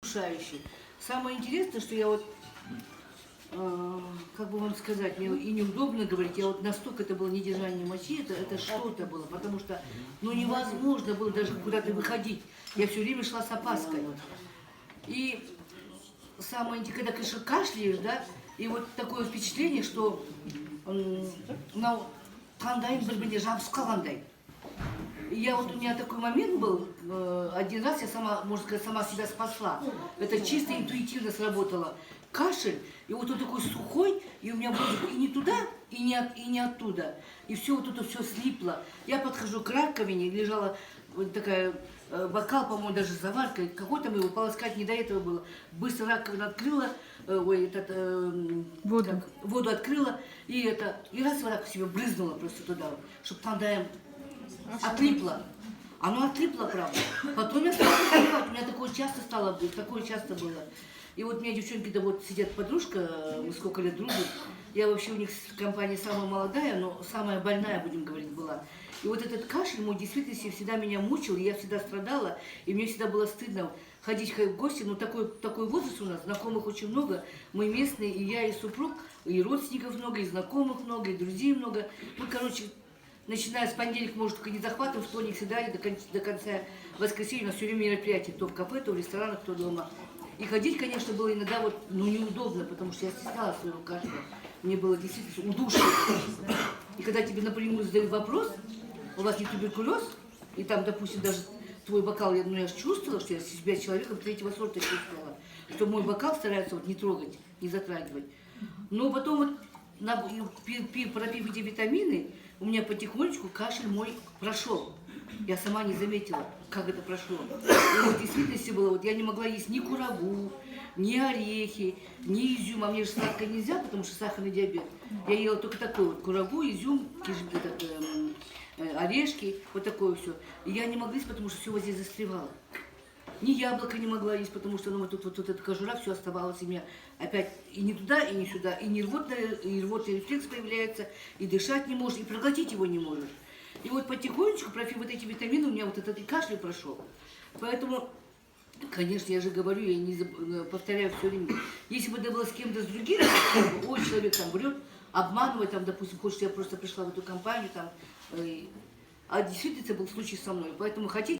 удушающий. Самое интересное, что я вот, как бы вам сказать, мне и неудобно говорить, я вот настолько это было недержание мочи, это что-то было, потому что, ну, невозможно было даже куда-то выходить. Я все время шла с опаской. И самое интересное, когда, конечно, кашляешь, да, и вот такое впечатление, что таңдайым бір-біріне жабысып қалғандай. Я вот, у меня такой момент был, один раз я сама, можно сказать, сама себя спасла. Это чисто интуитивно сработало. Кашель, и вот он такой сухой, и у меня воздух и не туда, и не оттуда. И все вот это все слипло. Я подхожу к раковине, лежала вот такая, бокал, по-моему, даже с заваркой. Какой там его полоскать не до этого было. Быстро раковину открыла, воду открыла, и раз раковину себе брызнула просто туда, чтобы таңдайым отлипло. Оно отлипло, правда. Потом я стала понимать, у меня такое часто стало быть, такое часто было. И вот у меня девчонки-то вот сидят, подружка, мы сколько лет дружим. Я вообще у них в компании самая молодая, но самая больная, будем говорить, была. И вот этот кашель мой действительно всегда меня мучил, и я всегда страдала, и мне всегда было стыдно ходить в гости. Но такой возраст у нас, знакомых очень много, мы местные, и я, и супруг, и родственников много, и знакомых много, и друзей много. Мы, короче, начиная с понедельника, может, только не захватываем, вторник всегда, и до конца воскресенья у нас все время мероприятия, то в кафе, то в ресторанах, то дома. И ходить, конечно, было иногда вот, ну, неудобно, потому что я стеснялась своего кашля. Мне было действительно удушье. И когда тебе напрямую задают вопрос, у вас не туберкулез, и там, допустим, даже твой бокал, я же чувствовала, что я себя человеком третьего сорта чувствовала, что мой бокал стараются вот не трогать, не затрагивать. Но потом вот, пропив эти витамины, у меня потихонечку кашель мой прошел. Я сама не заметила, как это прошло. И вот в действительности было, вот я не могла есть ни курагу, ни орехи, ни изюм. А мне же сладкое нельзя, потому что сахарный диабет. Я ела только такое вот, курагу, изюм, орешки, вот такое все. И я не могла есть, потому что все вот здесь застревало. Ни яблоко не могла есть, потому что ну, вот эта кожура, все оставалось, и меня опять и не туда, и не сюда, и рвотный рефлекс появляется, и дышать не можешь, и проглотить его не можешь. И вот потихонечку, пропив вот эти витамины, у меня вот этот кашель прошел. Поэтому, конечно, я же говорю, я не повторяю все время, если бы это было с кем-то с другим, ой, человек там врет, обманывает, там, допустим, хочет, я просто пришла в эту компанию, там, а действительно это был случай со мной. Поэтому хотите